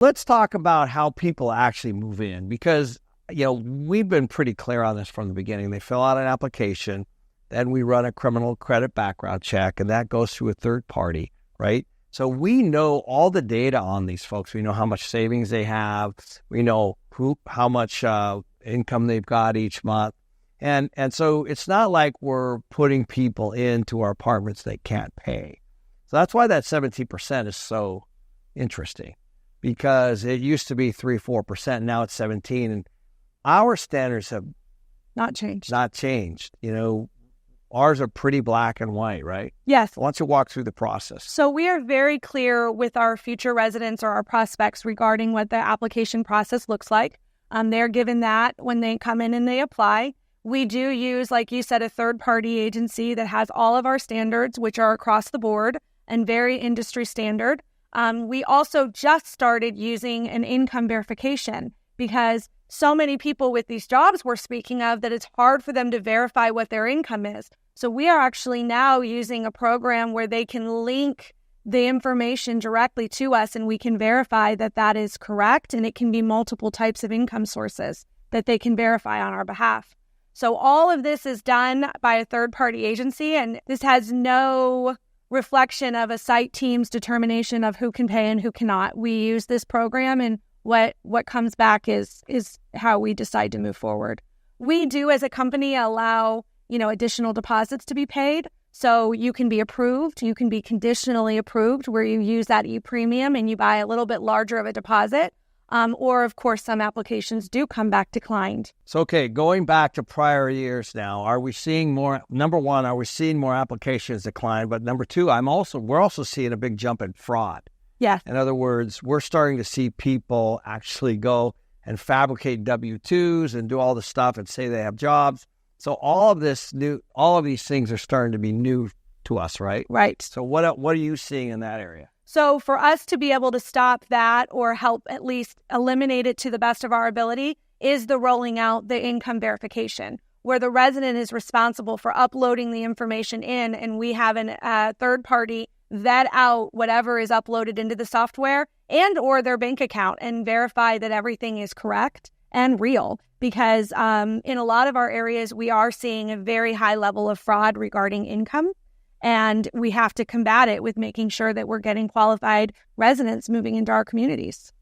Let's talk about how people actually move in because, we've been pretty clear on this from the beginning. They fill out an application, then we run a criminal credit background check, and that goes through a third party, right? So we know all the data on these folks. We know how much savings they have. We know how much income they've got each month. And so it's not like we're putting people into our apartments they can't pay. So that's why that 17% is so interesting, because it used to be 3-4%. Now it's 17%. And our standards have not changed. Ours are pretty black and white, right? Yes. Why don't you walk through the process? So we are very clear with our future residents or our prospects regarding what the application process looks like. They're given that when they come in and they apply. We do use, like you said, a third-party agency that has all of our standards, which are across the board and very industry standard. We also just started using an income verification because so many people with these jobs we're speaking of that it's hard for them to verify what their income is. So we are actually now using a program where they can link the information directly to us and we can verify that that is correct, and it can be multiple types of income sources that they can verify on our behalf. So all of this is done by a third-party agency, and this has no reflection of a site team's determination of who can pay and who cannot. We use this program, and what comes back is how we decide to move forward. We do, as a company, allow additional deposits to be paid. So you can be approved. You can be conditionally approved, where you use that e-premium and you buy a little bit larger of a deposit. Or, of course, some applications do come back declined. So, okay, going back to prior years now, are we seeing more? Number one, are we seeing more applications decline? But number two, we're also seeing a big jump in fraud. Yes. In other words, we're starting to see people actually go and fabricate W-2s and do all the stuff and say they have jobs. So all of these things are starting to be new to us, right? Right. So what are you seeing in that area? So for us to be able to stop that or help at least eliminate it to the best of our ability is the rolling out the income verification, where the resident is responsible for uploading the information in, and we have a third party vet out whatever is uploaded into the software and or their bank account and verify that everything is correct and real. Because in a lot of our areas, we are seeing a very high level of fraud regarding income. And we have to combat it with making sure that we're getting qualified residents moving into our communities.